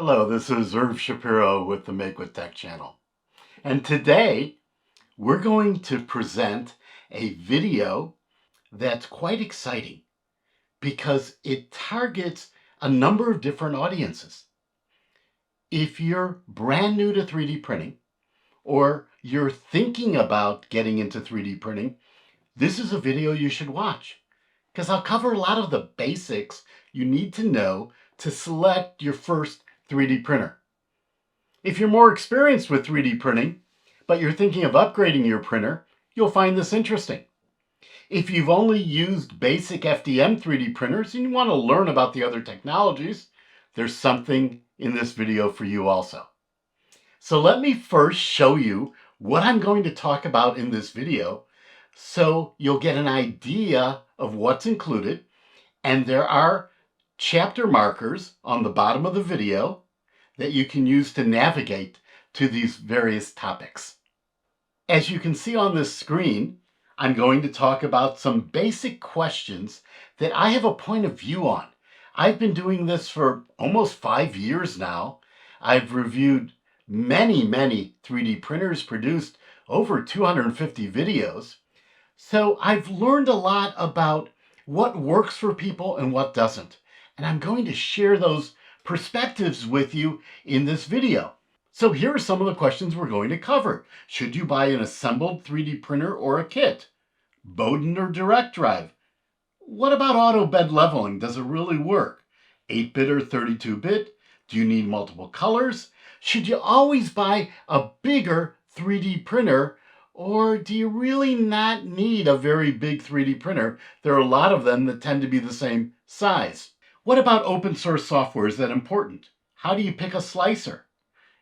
Hello, this is Irv Shapiro with the MakeWithTech channel. And today we're going to present a video that's quite exciting because it targets a number of different audiences. If you're brand new to 3D printing or you're thinking about getting into 3D printing, this is a video you should watch because I'll cover a lot of the basics you need to know to select your first 3D printer. If you're more experienced with 3D printing, but you're thinking of upgrading your printer, you'll find this interesting. If you've only used basic FDM 3D printers and you want to learn about the other technologies, there's something in this video for you also. So let me first show you what I'm going to talk about in this video so you'll get an idea of what's included. And there are chapter markers on the bottom of the video that you can use to navigate to these various topics. As you can see on this screen, I'm going to talk about some basic questions that I have a point of view on. I've been doing this for almost 5 years now. I've reviewed many 3D printers, produced over 250 videos. So I've learned a lot about what works for people and what doesn't. And I'm going to share those perspectives with you in this video. So here are some of the questions we're going to cover. Should you buy an assembled 3D printer or a kit? Bowden or direct drive? What about auto bed leveling? Does it really work? 8-bit or 32-bit? Do you need multiple colors? Should you always buy a bigger 3D printer, or do you really not need a very big 3D printer? There are a lot of them that tend to be the same size. What about open source software? Is that important? How do you pick a slicer?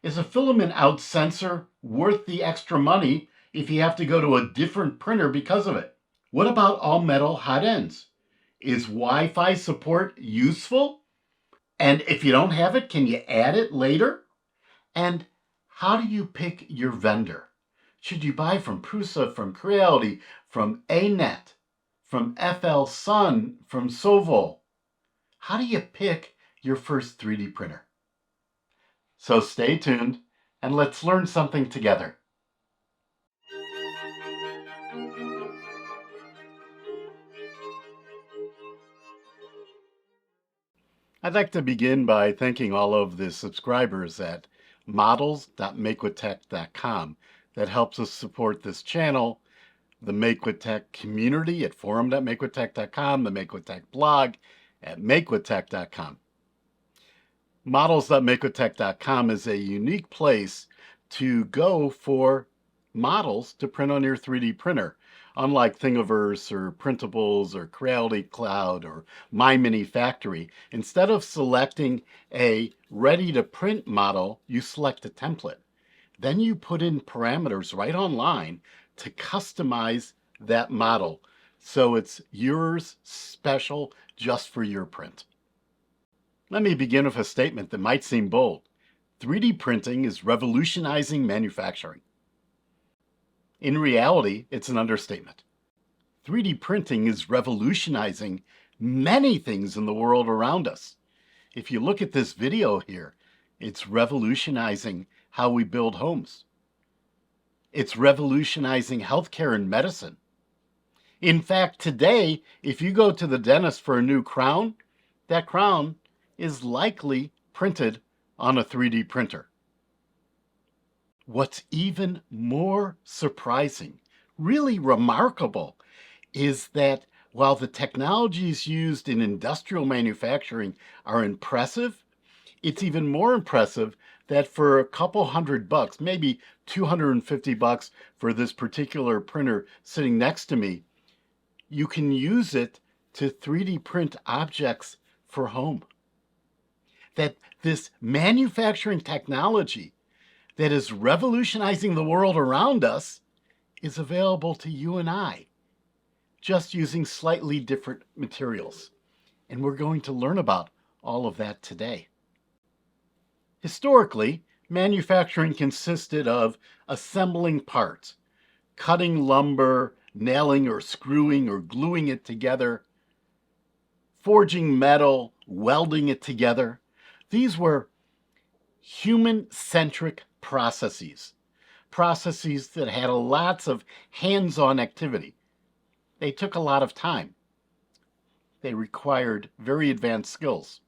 Is a Filament Out Sensor worth the extra money if you have to go to a different printer because of it? What about all metal hot ends? Is Wi-Fi support useful? And if you don't have it, can you add it later? And how do you pick your vendor? Should you buy from Prusa, from Creality, from ANET, from Flsun, from Solvol? How do you pick your first 3D printer? So stay tuned and let's learn something together. I'd like to begin by thanking all of the subscribers at models.makewithtech.com that helps us support this channel, the MakeWithTech community at forum.makewithtech.com, the MakeWithTech blog at MakeWithTech.com. Models.makewithtech.com is a unique place to go for models to print on your 3D printer. Unlike Thingiverse or Printables or Creality Cloud or My Mini Factory, instead of selecting a ready-to-print model, you select a template. Then you put in parameters right online to customize that model so it's yours, special, just for your print. Let me begin with a statement that might seem bold. 3D printing is revolutionizing manufacturing. In reality, it's an understatement. 3D printing is revolutionizing many things in the world around us. If you look at this video here, it's revolutionizing how we build homes. It's revolutionizing healthcare and medicine. In fact, today, if you go to the dentist for a new crown, that crown is likely printed on a 3D printer. What's even more surprising, really remarkable, is that while the technologies used in industrial manufacturing are impressive, it's even more impressive that for a couple $100, maybe $250 for this particular printer sitting next to me, you can use it to 3D print objects for home. That this manufacturing technology that is revolutionizing the world around us is available to you and I, just using slightly different materials. And we're going to learn about all of that today. Historically, manufacturing consisted of assembling parts, cutting lumber, nailing or screwing or gluing it together, forging metal, welding it together. These were human-centric processes. Processes that had lots of hands-on activity. They took a lot of time. They required very advanced skills.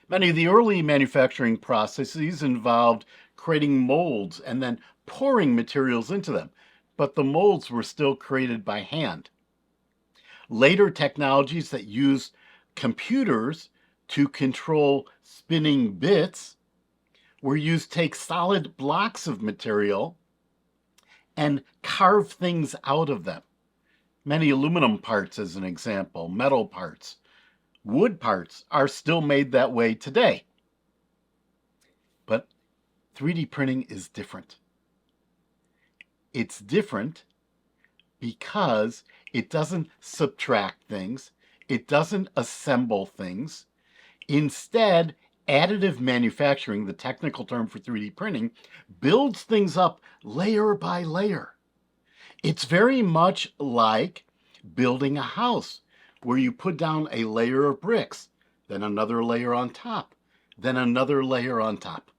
Many of the early manufacturing processes involved creating molds and then pouring materials into them, but the molds were still created by hand. Later technologies that used computers to control spinning bits were used to take solid blocks of material and carve things out of them. Many aluminum parts, as an example, metal parts, wood parts are still made that way today. But 3D printing is different. It's different because it doesn't subtract things, it doesn't assemble things. Instead, additive manufacturing, the technical term for 3D printing, builds things up layer by layer. It's very much like building a house, where you put down a layer of bricks, then another layer on top, then another layer on top.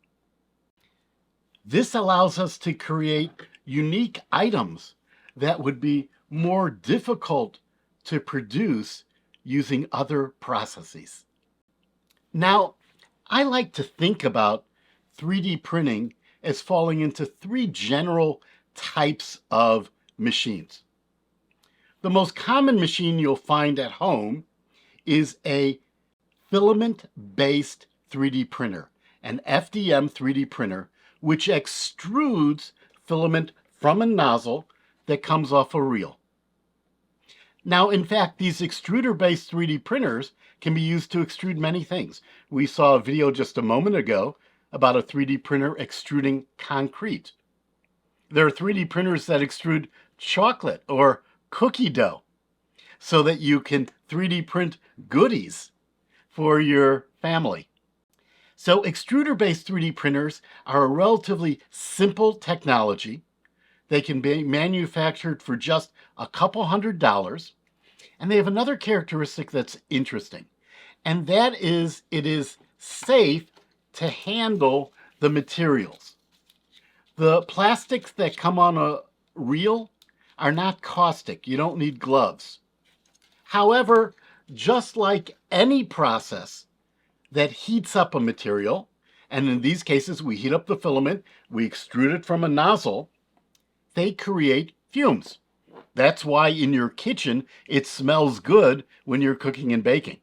This allows us to create unique items that would be more difficult to produce using other processes. Now, I like to think about 3D printing as falling into three general types of machines. The most common machine you'll find at home is a filament-based 3D printer, an FDM 3D printer, which extrudes filament from a nozzle that comes off a reel. Now, in fact, these extruder-based 3D printers can be used to extrude many things. We saw a video just a moment ago about a 3D printer extruding concrete. There are 3D printers that extrude chocolate or cookie dough so that you can 3D print goodies for your family. So extruder-based 3D printers are a relatively simple technology. They can be manufactured for just a couple $100s, and they have another characteristic that's interesting, and that is it is safe to handle the materials. The plastics that come on a reel are not caustic. You don't need gloves. However, just like any process that heats up a material, and in these cases we heat up the filament, we extrude it from a nozzle, they create fumes. That's why in your kitchen it smells good when you're cooking and baking.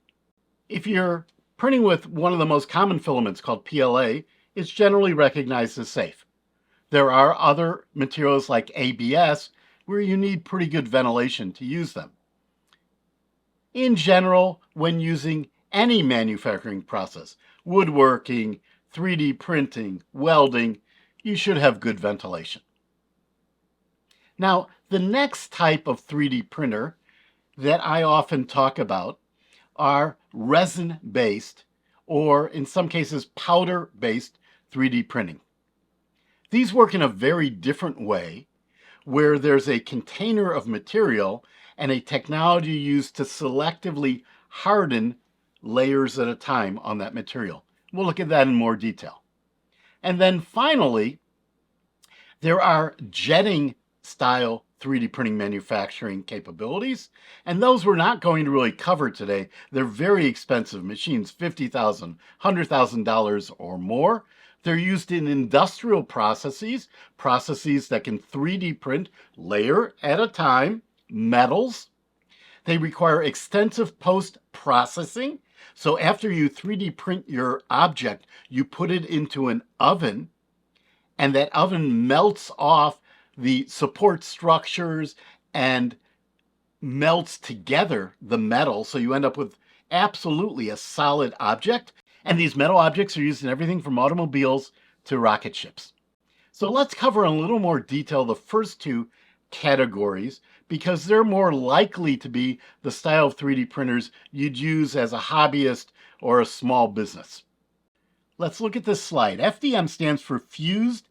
If you're printing with one of the most common filaments called PLA, it's generally recognized as safe. There are other materials like ABS where you need pretty good ventilation to use them. In general, when using any manufacturing process, woodworking, 3D printing, welding, you should have good ventilation. Now, the next type of 3D printer that I often talk about are resin-based, or in some cases powder-based 3D printing. These work in a very different way, where there's a container of material and a technology used to selectively harden layers at a time on that material. We'll look at that in more detail. And then finally, there are jetting style 3D printing manufacturing capabilities, and those we're not going to really cover today. They're very expensive machines, $50,000, $100,000 or more. They're used in industrial processes that can 3D print layer at a time, metals. They require extensive post-processing. So after you 3D print your object, you put it into an oven, and that oven melts off the support structures and melts together the metal, so you end up with absolutely a solid object. And these metal objects are used in everything from automobiles to rocket ships. So let's cover in a little more detail the first two categories, because they're more likely to be the style of 3D printers you'd use as a hobbyist or a small business. Let's look at this slide. FDM stands for Fused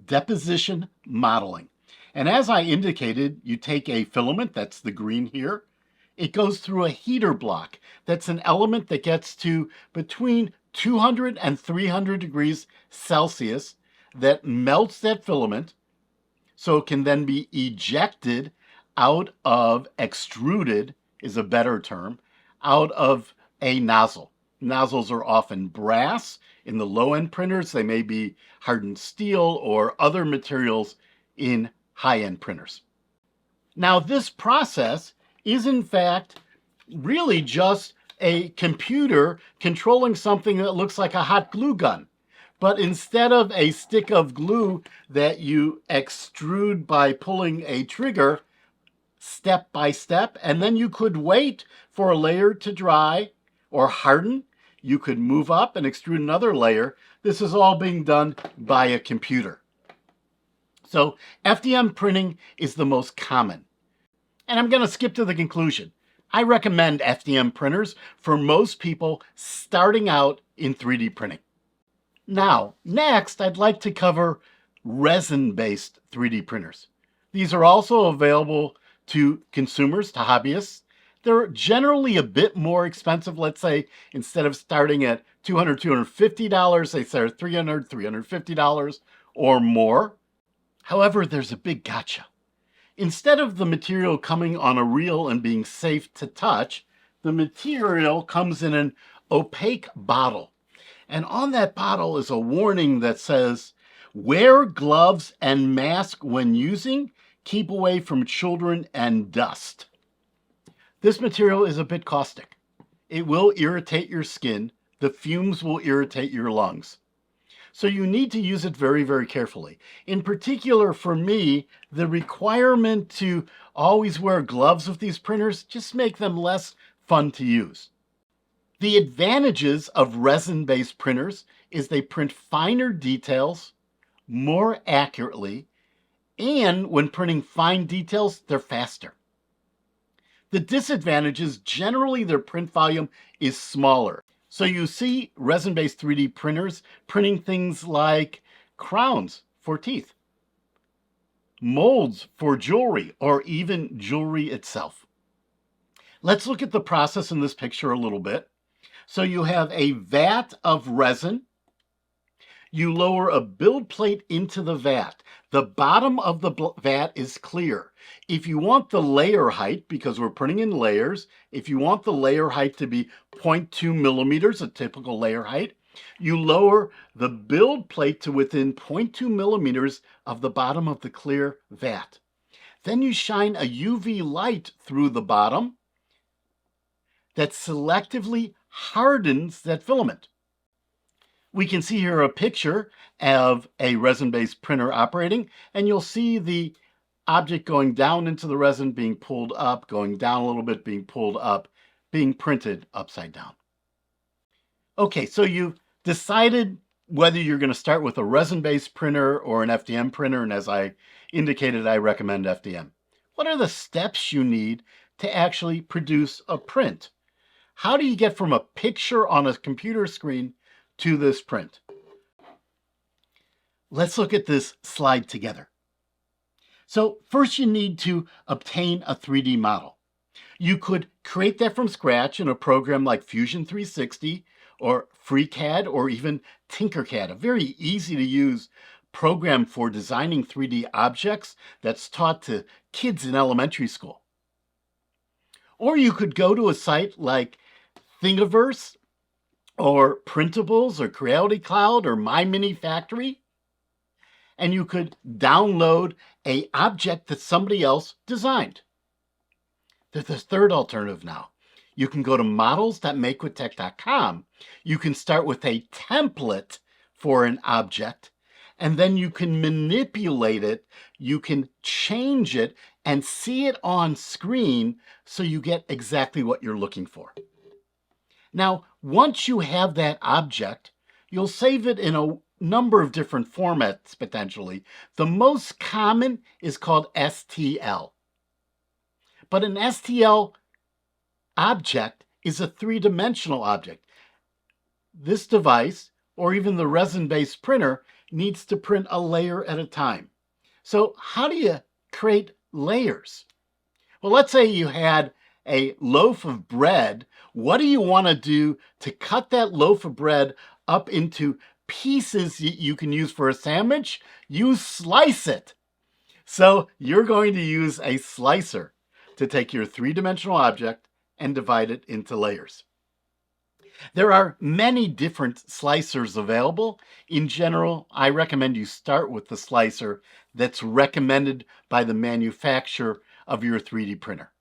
Deposition Modeling. And as I indicated, you take a filament, that's the green here. It goes through a heater block. That's an element that gets to between 200 and 300 degrees Celsius that melts that filament so it can then be ejected out of, extruded is a better term, out of a nozzle. Nozzles are often brass. In the low-end printers, they may be hardened steel or other materials in high-end printers. Now, this process is in fact really just a computer controlling something that looks like a hot glue gun. But instead of a stick of glue that you extrude by pulling a trigger step by step, and then you could wait for a layer to dry or harden, you could move up and extrude another layer. This is all being done by a computer. So FDM printing is the most common. And I'm going to skip to the conclusion. I recommend FDM printers for most people starting out in 3D printing. Now, next, I'd like to cover resin-based 3D printers. These are also available to consumers, to hobbyists. They're generally a bit more expensive. Let's say instead of starting at $200, $250, they start at $300, $350 or more. However, there's a big gotcha. Instead of the material coming on a reel and being safe to touch, the material comes in an opaque bottle. And on that bottle is a warning that says, wear gloves and mask when using, keep away from children and dust. This material is a bit caustic. It will irritate your skin. The fumes will irritate your lungs. So you need to use it very, very carefully. In particular, for me, the requirement to always wear gloves with these printers just make them less fun to use. The advantages of resin-based printers is they print finer details more accurately, and when printing fine details, they're faster. The disadvantages, generally their print volume is smaller. So you see resin-based 3D printers printing things like crowns for teeth, molds for jewelry, or even jewelry itself. Let's look at the process in this picture a little bit. So you have a vat of resin. You lower a build plate into the vat. The bottom of the vat is clear. If you want the layer height, because we're printing in layers, if you want the layer height to be 0.2 millimeters, a typical layer height, you lower the build plate to within 0.2 millimeters of the bottom of the clear vat. Then you shine a UV light through the bottom that selectively hardens that filament. We can see here a picture of a resin-based printer operating, and you'll see the object going down into the resin, being pulled up, going down a little bit, being pulled up, being printed upside down. Okay, so you've decided whether you're going to start with a resin-based printer or an FDM printer, and as I indicated, I recommend FDM. What are the steps you need to actually produce a print? How do you get from a picture on a computer screen to this print? Let's look at this slide together. So first you need to obtain a 3D model. You could create that from scratch in a program like Fusion 360 or FreeCAD or even TinkerCAD, a very easy to use program for designing 3D objects that's taught to kids in elementary school. Or you could go to a site like Thingiverse or Printables or Creality Cloud or My Mini Factory, and you could download an object that somebody else designed. There's a third alternative now. You can go to models.makewithtech.com. You can start with a template for an object, and then you can manipulate it, you can change it, and see it on screen so you get exactly what you're looking for. Now, once you have that object, you'll save it in a number of different formats, potentially. The most common is called STL. But an STL object is a three-dimensional object. This device, or even the resin-based printer, needs to print a layer at a time. So how do you create layers? Well, let's say you had a loaf of bread What do you want to do to cut that loaf of bread up into pieces you can use for a sandwich? You slice it. So you're going to use a slicer to take your three-dimensional object and divide it into layers. There are many different slicers available. In general, I recommend you start with the slicer that's recommended by the manufacturer of your 3D printer.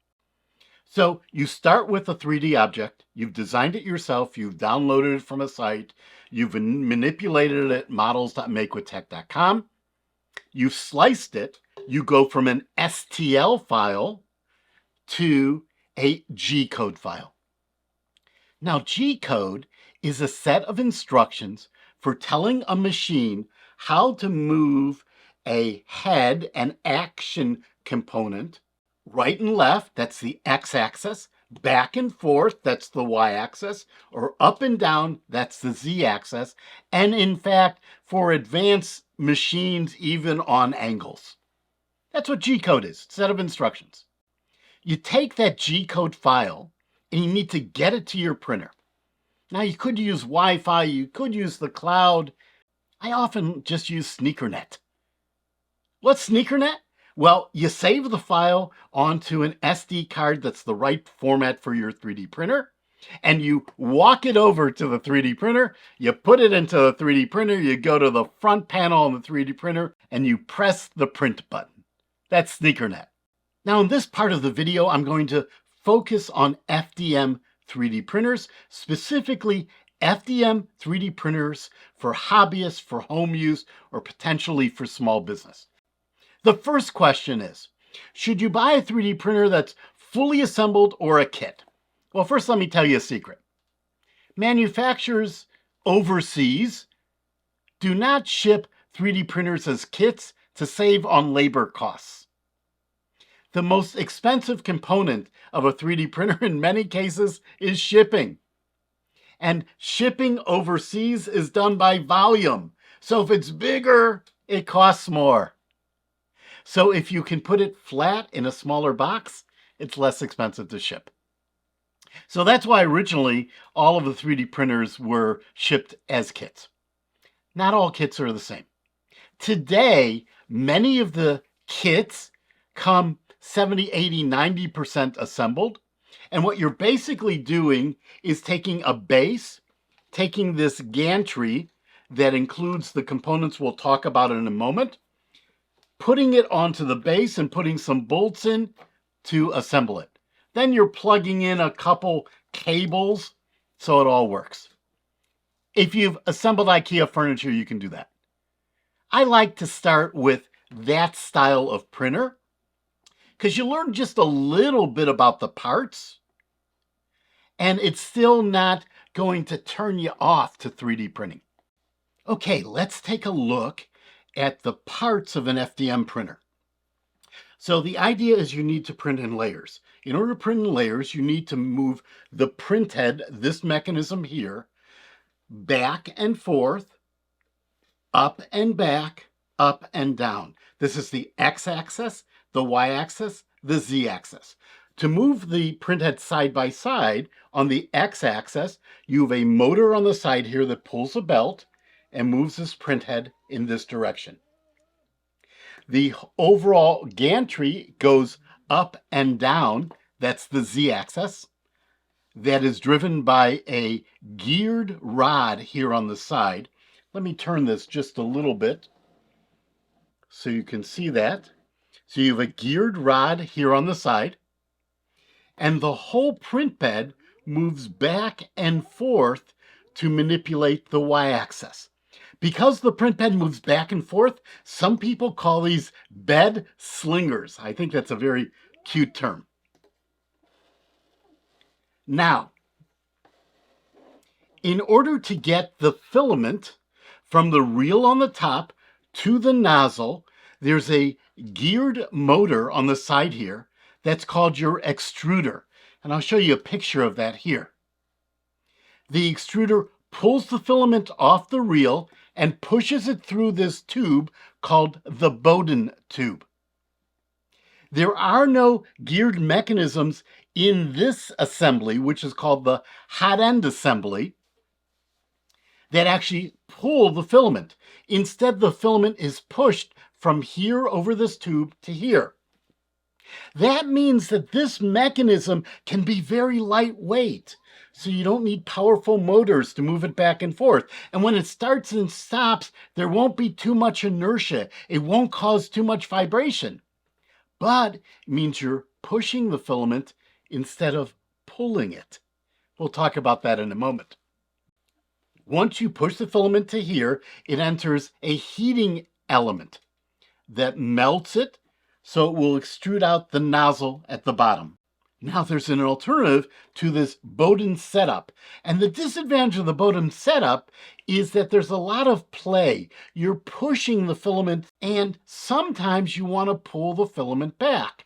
So you start with a 3D object, you've designed it yourself, you've downloaded it from a site, you've manipulated it at models.makewithtech.com, you've sliced it, you go from an STL file to a G-code file. Now, G-code is a set of instructions for telling a machine how to move a head and action component right and left, that's the x-axis, back and forth, that's the y-axis, or up and down, that's the z-axis, and in fact, for advanced machines, even on angles. That's what G-code is, set of instructions. You take that G-code file, and you need to get it to your printer. Now, you could use Wi-Fi, you could use the cloud. I often just use SneakerNet. What's SneakerNet? Well, you save the file onto an SD card that's the right format for your 3D printer, and you walk it over to the 3D printer, you put it into the 3D printer, you go to the front panel on the 3D printer, and you press the print button. That's SneakerNet. Now, in this part of the video, I'm going to focus on FDM 3D printers, specifically FDM 3D printers for hobbyists, for home use, or potentially for small business. The first question is, should you buy a 3D printer that's fully assembled or a kit? Well, first let me tell you a secret. Manufacturers overseas do not ship 3D printers as kits to save on labor costs. The most expensive component of a 3D printer in many cases is shipping. And shipping overseas is done by volume. So if it's bigger, it costs more. So if you can put it flat in a smaller box, it's less expensive to ship. So that's why originally all of the 3D printers were shipped as kits. Not all kits are the same. Today, many of the kits come 70, 80, 90% assembled. And what you're basically doing is taking a base, taking this gantry that includes the components we'll talk about in a moment, putting it onto the base and putting some bolts in to assemble it. Then you're plugging in a couple cables so it all works. If you've assembled IKEA furniture, you can do that. I like to start with that style of printer because you learn just a little bit about the parts and it's still not going to turn you off to 3D printing. Okay, let's take a look at the parts of an FDM printer. So the idea is you need to print in layers. In order to print in layers, you need to move the print head, this mechanism here, back and forth, up and back, up and down. This is the x-axis, the y-axis, the z-axis. To move the print head side by side, on the x-axis, you have a motor on the side here that pulls a belt and moves this print head in this direction. The overall gantry goes up and down. That's the z-axis. That is driven by a geared rod here on the side. Let me turn this just a little bit so you can see that. So you have a geared rod here on the side, and the whole print bed moves back and forth to manipulate the y-axis. Because the print bed moves back and forth, some people call these bed slingers. I think that's a very cute term. Now, in order to get the filament from the reel on the top to the nozzle, there's a geared motor on the side here that's called your extruder. And I'll show you a picture of that here. The extruder pulls the filament off the reel and pushes it through this tube called the Bowden tube. There are no geared mechanisms in this assembly, which is called the hot end assembly, that actually pull the filament. Instead, the filament is pushed from here over this tube to here. That means that this mechanism can be very lightweight, so you don't need powerful motors to move it back and forth. And when it starts and stops, there won't be too much inertia. It won't cause too much vibration. But it means you're pushing the filament instead of pulling it. We'll talk about that in a moment. Once you push the filament to here, it enters a heating element that melts it, so it will extrude out the nozzle at the bottom. Now there's an alternative to this Bowden setup. And the disadvantage of the Bowden setup is that there's a lot of play. You're pushing the filament, and sometimes you want to pull the filament back.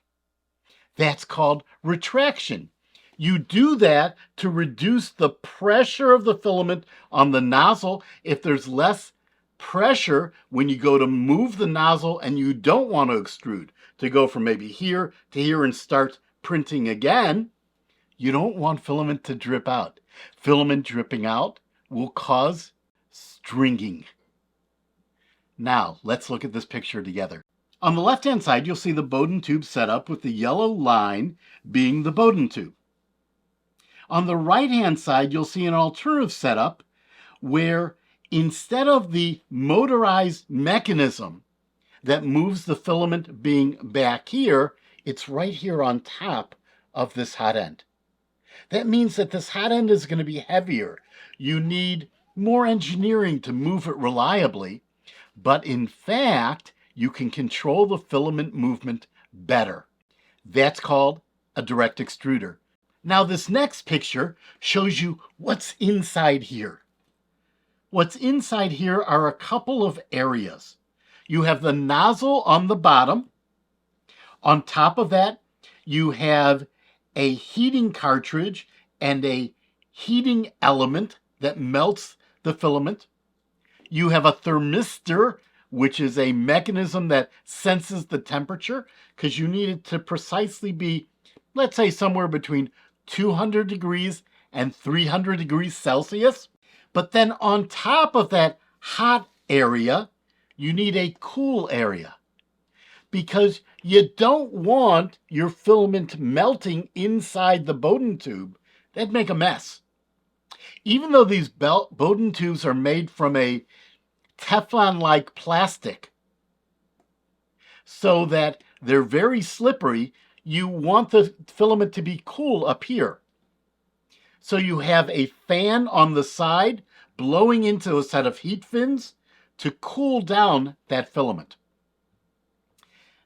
That's called retraction. You do that to reduce the pressure of the filament on the nozzle. If there's less pressure when you go to move the nozzle and you don't want to extrude, to go from maybe here to here and start printing again, you don't want filament to drip out. Filament dripping out will cause stringing. Now, let's look at this picture together. On the left-hand side, you'll see the Bowden tube setup with the yellow line being the Bowden tube. On the right-hand side, you'll see an alternative setup where instead of the motorized mechanism that moves the filament being back here, it's right here on top of this hot end. That means that this hot end is going to be heavier. You need more engineering to move it reliably, but in fact, you can control the filament movement better. That's called a direct extruder. Now this next picture shows you what's inside here. What's inside here are a couple of areas. You have the nozzle on the bottom. On top of that, you have a heating cartridge and a heating element that melts the filament. You have a thermistor, which is a mechanism that senses the temperature, because you need it to precisely be, let's say, somewhere between 200 degrees and 300 degrees Celsius. But then on top of that hot area, you need a cool area, because you don't want your filament melting inside the Bowden tube. That'd make a mess. Even though these Bowden tubes are made from a Teflon-like plastic so that they're very slippery, you want the filament to be cool up here. So you have a fan on the side blowing into a set of heat fins to cool down that filament.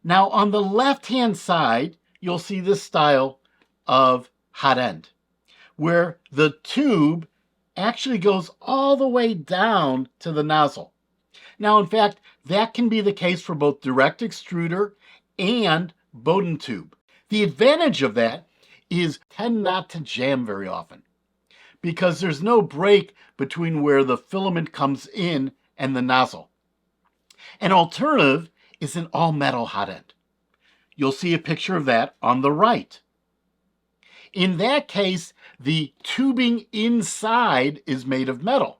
Now on the left-hand side, you'll see this style of hot end, where the tube actually goes all the way down to the nozzle. Now, in fact, that can be the case for both direct extruder and Bowden tube. The advantage of that is tend not to jam very often, because there's no break between where the filament comes in and the nozzle. An alternative is an all-metal hot end. You'll see a picture of that on the right. In that case, the tubing inside is made of metal.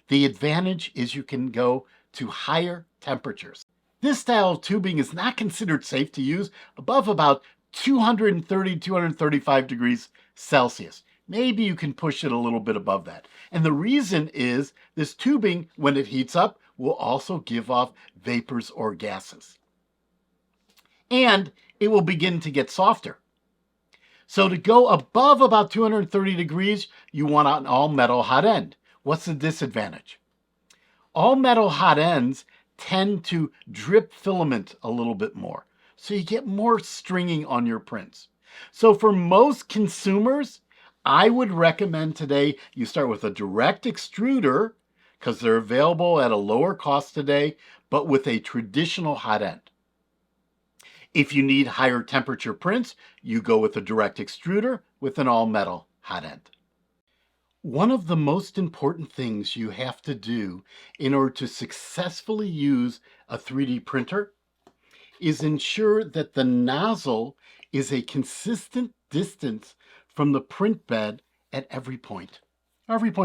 The advantage is you can go to higher temperatures. This style of tubing is not considered safe to use above about 230, 235 degrees Celsius. Maybe you can push it a little bit above that. And the reason is this tubing, when it heats up, will also give off vapors or gases. And it will begin to get softer. So to go above about 230 degrees, you want an all-metal hot end. What's the disadvantage? All-metal hot ends tend to drip filament a little bit more, so you get more stringing on your prints. So for most consumers, I would recommend today you start with a direct extruder, because they're available at a lower cost today, but with a traditional hot end. If you need higher temperature prints, you go with a direct extruder with an all-metal hot end. One of the most important things you have to do in order to successfully use a 3D printer is ensure that the nozzle is a consistent distance from the print bed at every point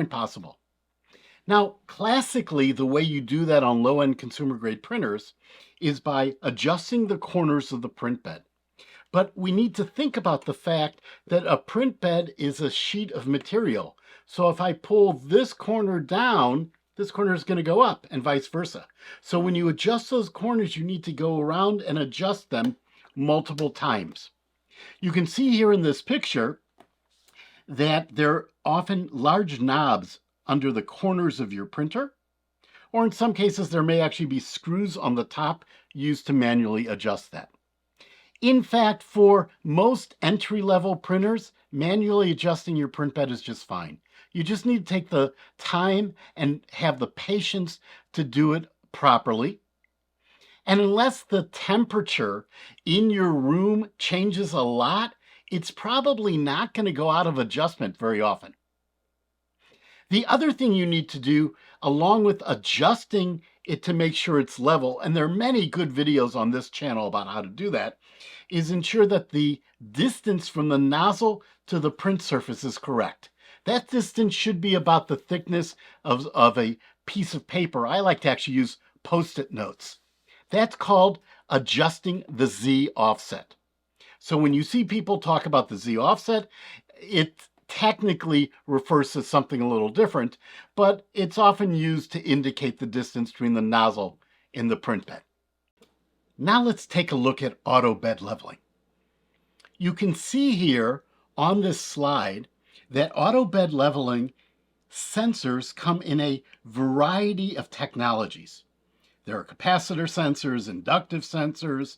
possible. Now, classically, the way you do that on low-end consumer-grade printers is by adjusting the corners of the print bed. But we need to think about the fact that a print bed is a sheet of material. So if I pull this corner down, this corner is going to go up and vice versa. So when you adjust those corners, you need to go around and adjust them multiple times. You can see here in this picture that there are often large knobs under the corners of your printer, or in some cases there may actually be screws on the top used to manually adjust that. In fact, for most entry-level printers, manually adjusting your print bed is just fine. You just need to take the time and have the patience to do it properly. And unless the temperature in your room changes a lot, it's probably not going to go out of adjustment very often. The other thing you need to do, along with adjusting it to make sure it's level, and there are many good videos on this channel about how to do that, is ensure that the distance from the nozzle to the print surface is correct. That distance should be about the thickness of a piece of paper. I like to actually use Post-it notes. That's called adjusting the Z offset. So when you see people talk about the Z offset, it technically refers to something a little different, but it's often used to indicate the distance between the nozzle and the print bed. Now let's take a look at auto bed leveling. You can see here on this slide that auto bed leveling sensors come in a variety of technologies. There are capacitor sensors, inductive sensors,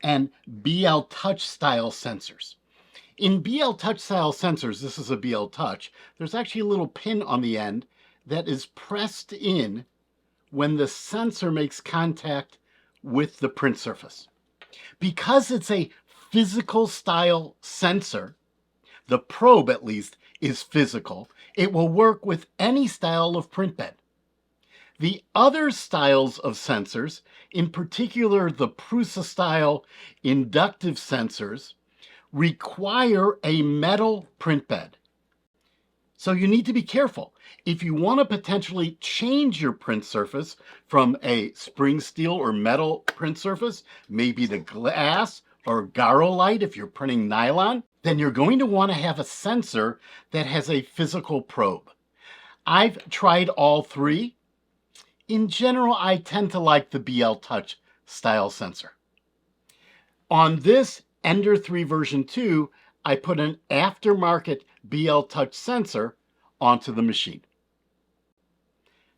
and BL Touch style sensors. In BL Touch style sensors, this is a BL Touch, there's actually a little pin on the end that is pressed in when the sensor makes contact with the print surface. Because it's a physical style sensor, the probe at least is physical, it will work with any style of print bed. The other styles of sensors, in particular the Prusa style inductive sensors, require a metal print bed. So you need to be careful. If you want to potentially change your print surface from a spring steel or metal print surface, maybe to glass or Garolite if you're printing nylon, then you're going to want to have a sensor that has a physical probe. I've tried all three. In general, I tend to like the BL Touch style sensor. On this Ender 3 version 2, I put an aftermarket BL Touch sensor onto the machine.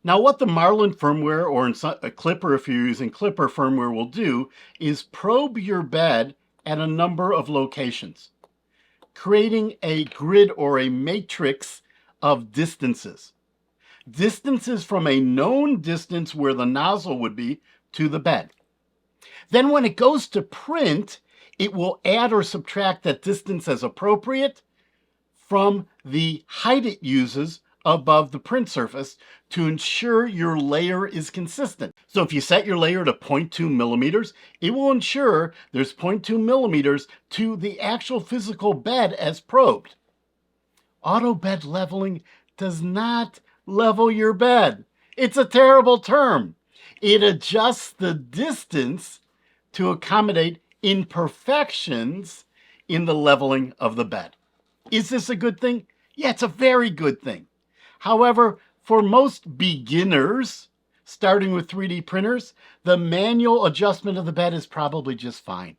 Now what the Marlin firmware, or in a Clipper if you're using Clipper firmware, will do is probe your bed at a number of locations, creating a grid or a matrix of distances. Distances from a known distance where the nozzle would be to the bed. Then when it goes to print, it will add or subtract that distance as appropriate from the height it uses above the print surface to ensure your layer is consistent. So if you set your layer to 0.2 millimeters, it will ensure there's 0.2 millimeters to the actual physical bed as probed. Auto bed leveling does not level your bed. It's a terrible term. It adjusts the distance to accommodate imperfections in the leveling of the bed. Is this a good thing? Yeah, it's a very good thing. However, for most beginners, starting with 3D printers, the manual adjustment of the bed is probably just fine.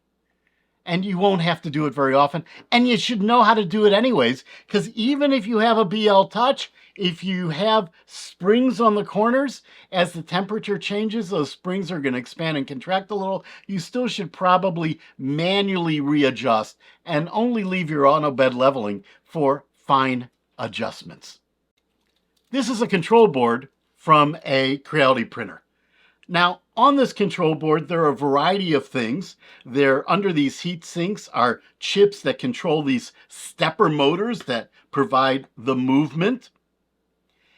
And you won't have to do it very often. And you should know how to do it anyways, because even if you have a BL Touch, if you have springs on the corners, as the temperature changes, those springs are going to expand and contract a little. You still should probably manually readjust and only leave your auto bed leveling for fine adjustments. This is a control board from a Creality printer. Now, on this control board, there are a variety of things. There, under these heat sinks, are chips that control these stepper motors that provide the movement.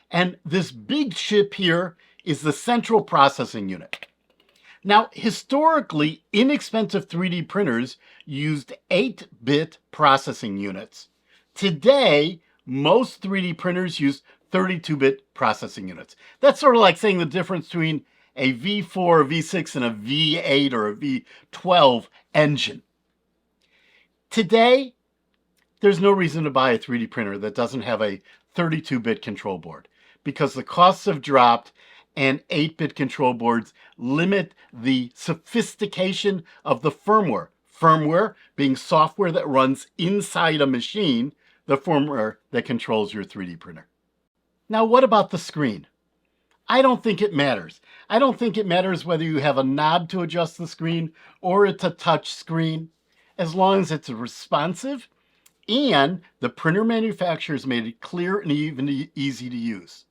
And this big chip here is the central processing unit. Now, historically, inexpensive 3D printers used 8-bit processing units. Today, most 3D printers use 32-bit processing units. That's sort of like saying the difference between a V4, a V6, and a V8 or a V12 engine. Today, there's no reason to buy a 3D printer that doesn't have a 32-bit control board because the costs have dropped and 8-bit control boards limit the sophistication of the firmware. Firmware being software that runs inside a machine, the firmware that controls your 3D printer. Now, what about the screen? I don't think it matters. I don't think it matters whether you have a knob to adjust the screen or it's a touch screen, as long as it's responsive and the printer manufacturers made it clear and even easy to use.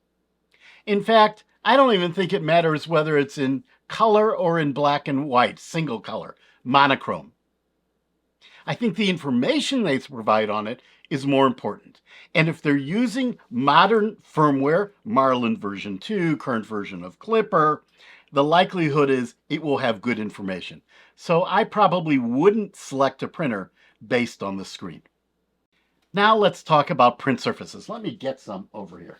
In fact, I don't even think it matters whether it's in color or in black and white, single color, monochrome. I think the information they provide on it is more important. And if they're using modern firmware, Marlin version 2, current version of Clipper, the likelihood is it will have good information. So I probably wouldn't select a printer based on the screen. Now let's talk about print surfaces. Let me get some over here.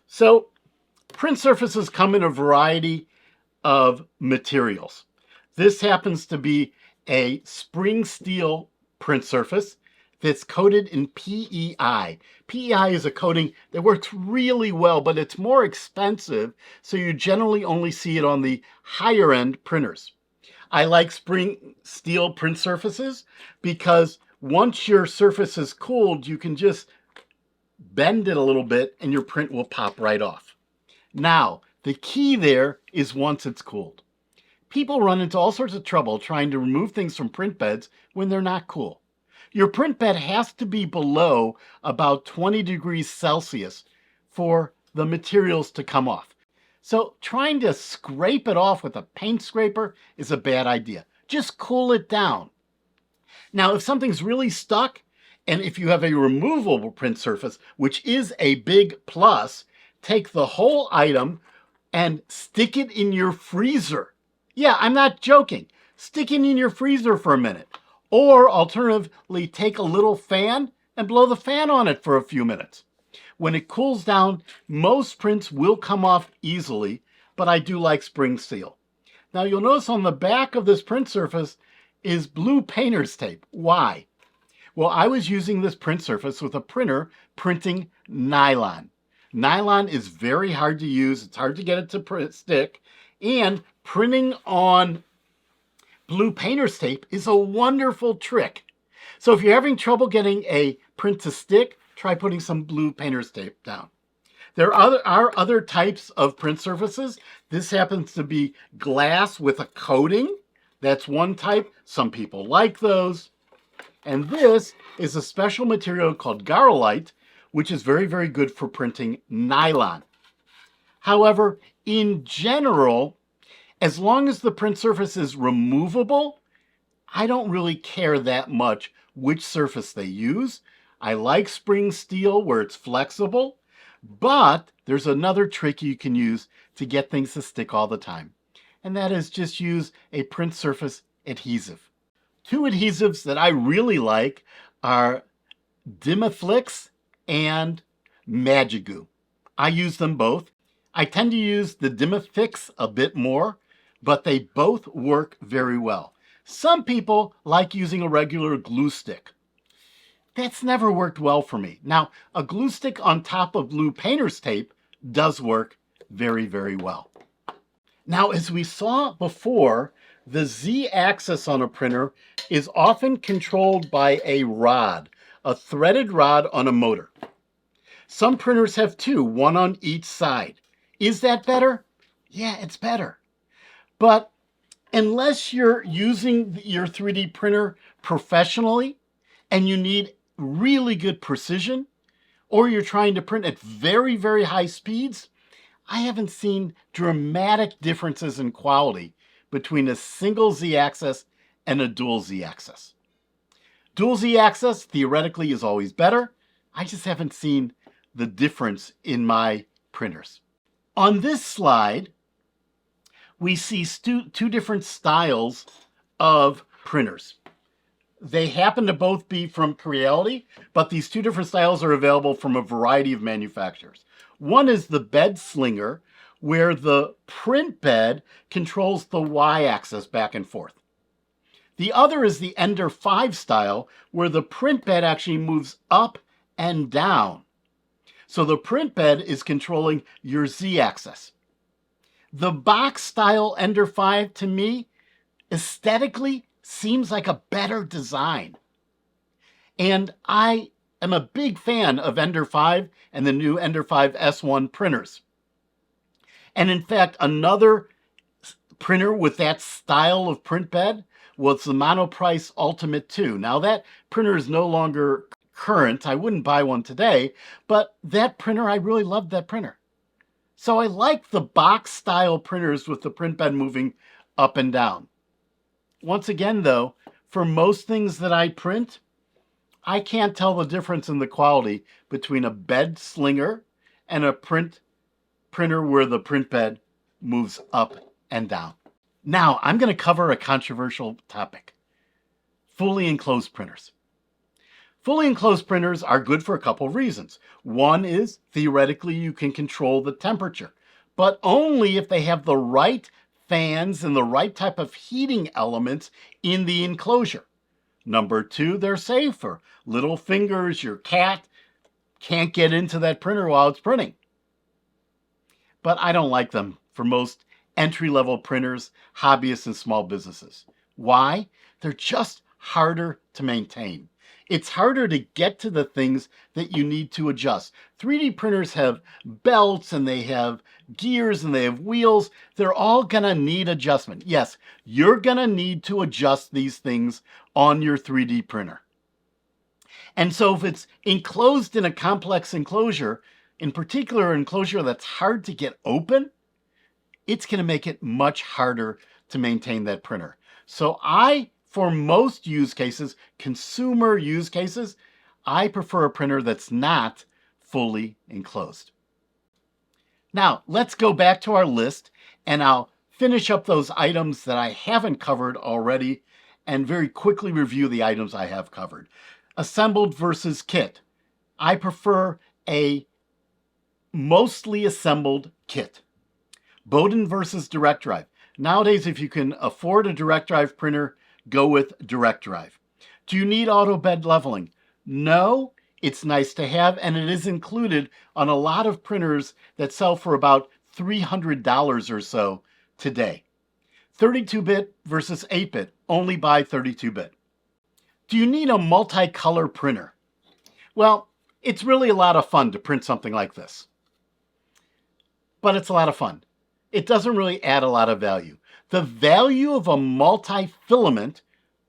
So print surfaces come in a variety of materials. This happens to be a spring steel print surface that's coated in PEI. PEI is a coating that works really well, but it's more expensive, so you generally only see it on the higher end printers. I like spring steel print surfaces because once your surface is cooled, you can just bend it a little bit and your print will pop right off. Now, the key there is once it's cooled. People run into all sorts of trouble trying to remove things from print beds when they're not cool. Your print bed has to be below about 20 degrees Celsius for the materials to come off. So trying to scrape it off with a paint scraper is a bad idea. Just cool it down. Now, if something's really stuck, and if you have a removable print surface, which is a big plus, take the whole item and stick it in your freezer. Yeah, I'm not joking. Stick it in your freezer for a minute. Or alternatively, take a little fan and blow the fan on it for a few minutes. When it cools down, most prints will come off easily, but I do like spring steel. Now you'll notice on the back of this print surface is blue painter's tape. Why? Well, I was using this print surface with a printer printing nylon. Nylon is very hard to use. It's hard to get it to stick. And printing on blue painter's tape is a wonderful trick. So if you're having trouble getting a print to stick, try putting some blue painter's tape down. There are other types of print surfaces. This happens to be glass with a coating. That's one type. Some people like those. And this is a special material called Garolite, which is very, very good for printing nylon. However, in general, as long as the print surface is removable, I don't really care that much which surface they use. I like spring steel where it's flexible, but there's another trick you can use to get things to stick all the time. And that is just use a print surface adhesive. Two adhesives that I really like are Dimaflix and Magigoo. I use them both. I tend to use the Dimaflix a bit more, but they both work very well. Some people like using a regular glue stick. That's never worked well for me. Now, a glue stick on top of blue painter's tape does work very, very well. Now, as we saw before, the Z-axis on a printer is often controlled by a rod, a threaded rod on a motor. Some printers have two, one on each side. Is that better? Yeah, it's better. But unless you're using your 3D printer professionally and you need really good precision, or you're trying to print at very, very high speeds, I haven't seen dramatic differences in quality between a single Z-axis and a dual Z-axis. Dual Z-axis theoretically is always better. I just haven't seen the difference in my printers. On this slide, we see two different styles of printers. They happen to both be from Creality, but these two different styles are available from a variety of manufacturers. One is the bed slinger, where the print bed controls the y-axis back and forth. The other is the Ender 5 style, where the print bed actually moves up and down. So the print bed is controlling your z-axis. The box style Ender 5, to me, aesthetically seems like a better design. And I am a big fan of Ender 5 and the new Ender 5 S1 printers. And in fact, another printer with that style of print bed was the Monoprice Ultimate 2. Now that printer is no longer current. I wouldn't buy one today, but that printer, I really loved that printer. So I like the box style printers with the print bed moving up and down. Once again though, for most things that I print, I can't tell the difference in the quality between a bed slinger and a printer where the print bed moves up and down. Now I'm going to cover a controversial topic: fully enclosed printers. Fully enclosed printers are good for a couple of reasons. One is, theoretically, you can control the temperature, but only if they have the right fans and the right type of heating elements in the enclosure. Number two, they're safer. Little fingers, your cat can't get into that printer while it's printing. But I don't like them for most entry-level printers, hobbyists, and small businesses. Why? They're just harder to maintain. It's harder to get to the things that you need to adjust. 3D printers have belts and they have gears and they have wheels. They're all gonna need adjustment. Yes, you're gonna need to adjust these things on your 3D printer. And so if it's enclosed in a complex enclosure, in particular an enclosure that's hard to get open, it's gonna make it much harder to maintain that printer. So for most use cases, consumer use cases, I prefer a printer that's not fully enclosed. Now, let's go back to our list and I'll finish up those items that I haven't covered already and very quickly review the items I have covered. Assembled versus kit. I prefer a mostly assembled kit. Bowden versus direct drive. Nowadays, if you can afford a direct drive printer, go with direct drive. Do you need auto bed leveling? No, it's nice to have, and it is included on a lot of printers that sell for about $300 or so today. 32-bit versus 8-bit, only buy 32-bit. Do you need a multicolor printer? Well, it's really a lot of fun to print something like this. But it's a lot of fun. It doesn't really add a lot of value. The value of a multi-filament,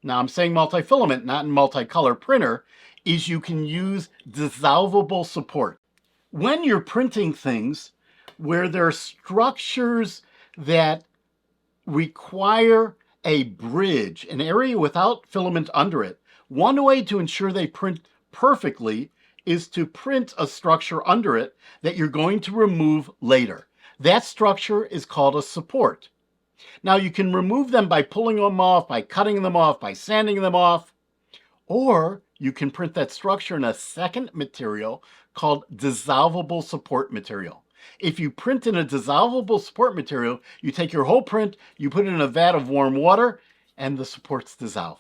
now I'm saying multi-filament, not in multicolor printer, is you can use dissolvable support. When you're printing things where there are structures that require a bridge, an area without filament under it, one way to ensure they print perfectly is to print a structure under it that you're going to remove later. That structure is called a support. Now you can remove them by pulling them off, by cutting them off, by sanding them off, or you can print that structure in a second material called dissolvable support material. If you print in a dissolvable support material, you take your whole print, you put it in a vat of warm water, and the supports dissolve.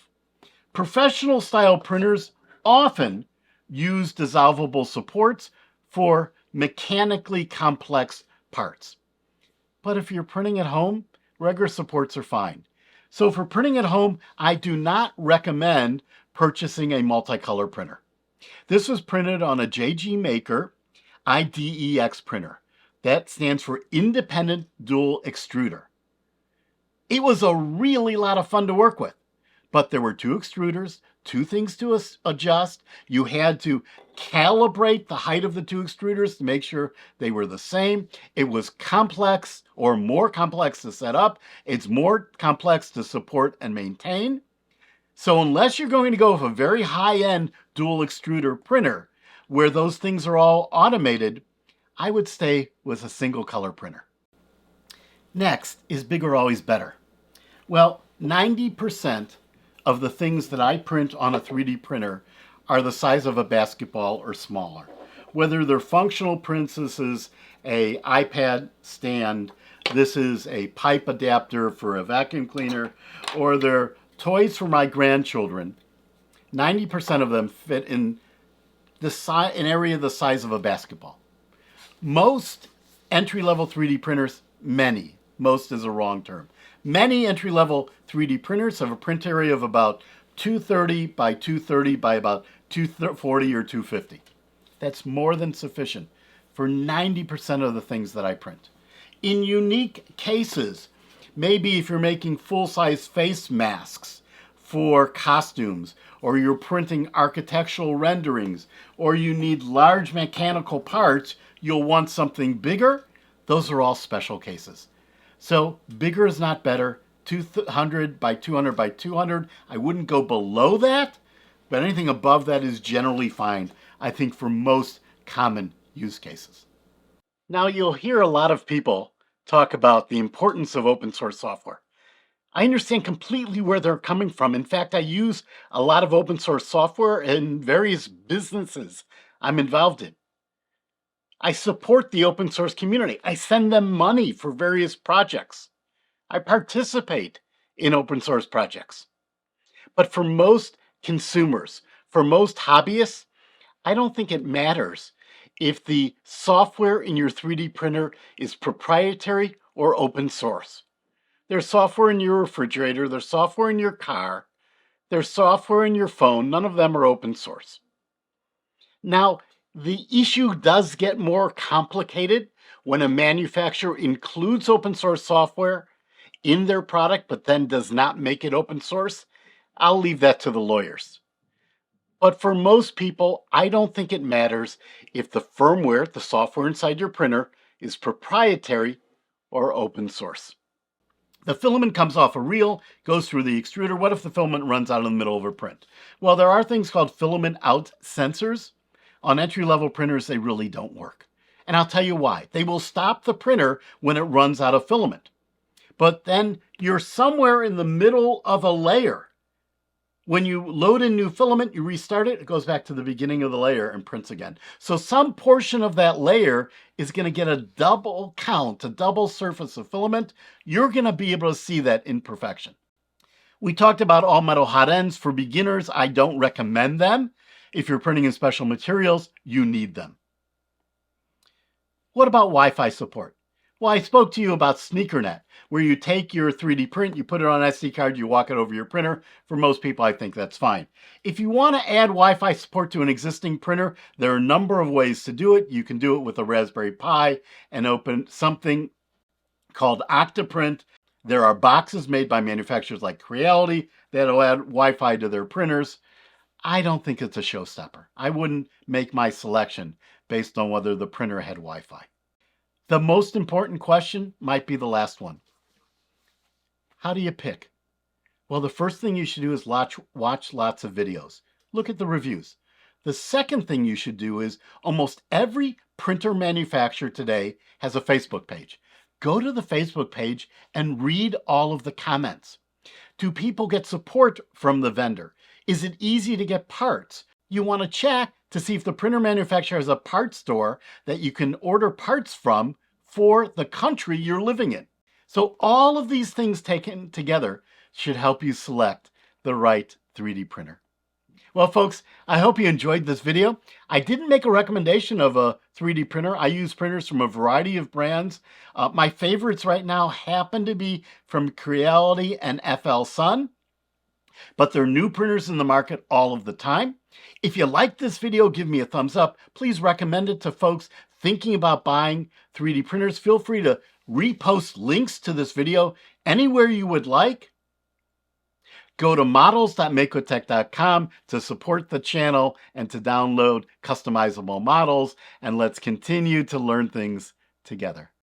Professional style printers often use dissolvable supports for mechanically complex parts. But if you're printing at home, regular supports are fine. So for printing at home, I do not recommend purchasing a multicolor printer. This was printed on a IdeaMaker IDEX printer. That stands for Independent Dual Extruder. It was a really lot of fun to work with, but there were two extruders, two things to adjust. You had to calibrate the height of the two extruders to make sure they were the same. It was complex, or more complex to set up. It's more complex to support and maintain. So unless you're going to go with a very high-end dual extruder printer where those things are all automated, I would stay with a single color printer. Next, is bigger always better? Well, 90% of the things that I print on a 3D printer are the size of a basketball or smaller. Whether they're functional prints, this is a iPad stand, this is a pipe adapter for a vacuum cleaner, or they're toys for my grandchildren. 90% of them fit in an area the size of a basketball. Most entry-level 3D printers, most is a wrong term. Many entry-level 3D printers have a print area of about 230 by 230 by about 240 or 250. That's more than sufficient for 90% of the things that I print. In unique cases, maybe if you're making full-size face masks for costumes, or you're printing architectural renderings, or you need large mechanical parts, you'll want something bigger. Those are all special cases. So bigger is not better. 200 by 200 by 200. I wouldn't go below that, but anything above that is generally fine, I think, for most common use cases. Now you'll hear a lot of people talk about the importance of open source software. I understand completely where they're coming from. In fact, I use a lot of open source software in various businesses I'm involved in. I support the open source community. I send them money for various projects. I participate in open source projects. But for most consumers, for most hobbyists, I don't think it matters if the software in your 3D printer is proprietary or open source. There's software in your refrigerator, there's software in your car, there's software in your phone. None of them are open source. Now, the issue does get more complicated when a manufacturer includes open source software in their product, but then does not make it open source. I'll leave that to the lawyers. But for most people, I don't think it matters if the firmware, the software inside your printer, is proprietary or open source. The filament comes off a reel, goes through the extruder. What if the filament runs out in the middle of a print? Well, there are things called filament out sensors. On entry-level printers, they really don't work. And I'll tell you why. They will stop the printer when it runs out of filament. But then you're somewhere in the middle of a layer. When you load in new filament, you restart it, it goes back to the beginning of the layer and prints again. So some portion of that layer is going to get a double count, a double surface of filament. You're going to be able to see that imperfection. We talked about all metal hot ends. For beginners, I don't recommend them. If you're printing in special materials, you need them. What about Wi-Fi support? Well, I spoke to you about SneakerNet, where you take your 3D print, you put it on an SD card, you walk it over your printer. For most people, I think that's fine. If you want to add Wi-Fi support to an existing printer, there are a number of ways to do it. You can do it with a Raspberry Pi and open something called Octoprint. There are boxes made by manufacturers like Creality that'll add Wi-Fi to their printers. I don't think it's a showstopper. I wouldn't make my selection based on whether the printer had Wi-Fi. The most important question might be the last one. How do you pick? Well, the first thing you should do is watch lots of videos. Look at the reviews. The second thing you should do is almost every printer manufacturer today has a Facebook page. Go to the Facebook page and read all of the comments. Do people get support from the vendor? Is it easy to get parts? You want to check to see if the printer manufacturer has a parts store that you can order parts from for the country you're living in. So all of these things taken together should help you select the right 3D printer. Well, folks, I hope you enjoyed this video. I didn't make a recommendation of a 3D printer. I use printers from a variety of brands. My favorites right now happen to be from Creality and Flsun, but there are new printers in the market all of the time. If you like this video, give me a thumbs up. Please recommend it to folks thinking about buying 3D printers. Feel free to repost links to this video anywhere you would like. Go to models.makewithtech.com to support the channel and to download customizable models, and let's continue to learn things together.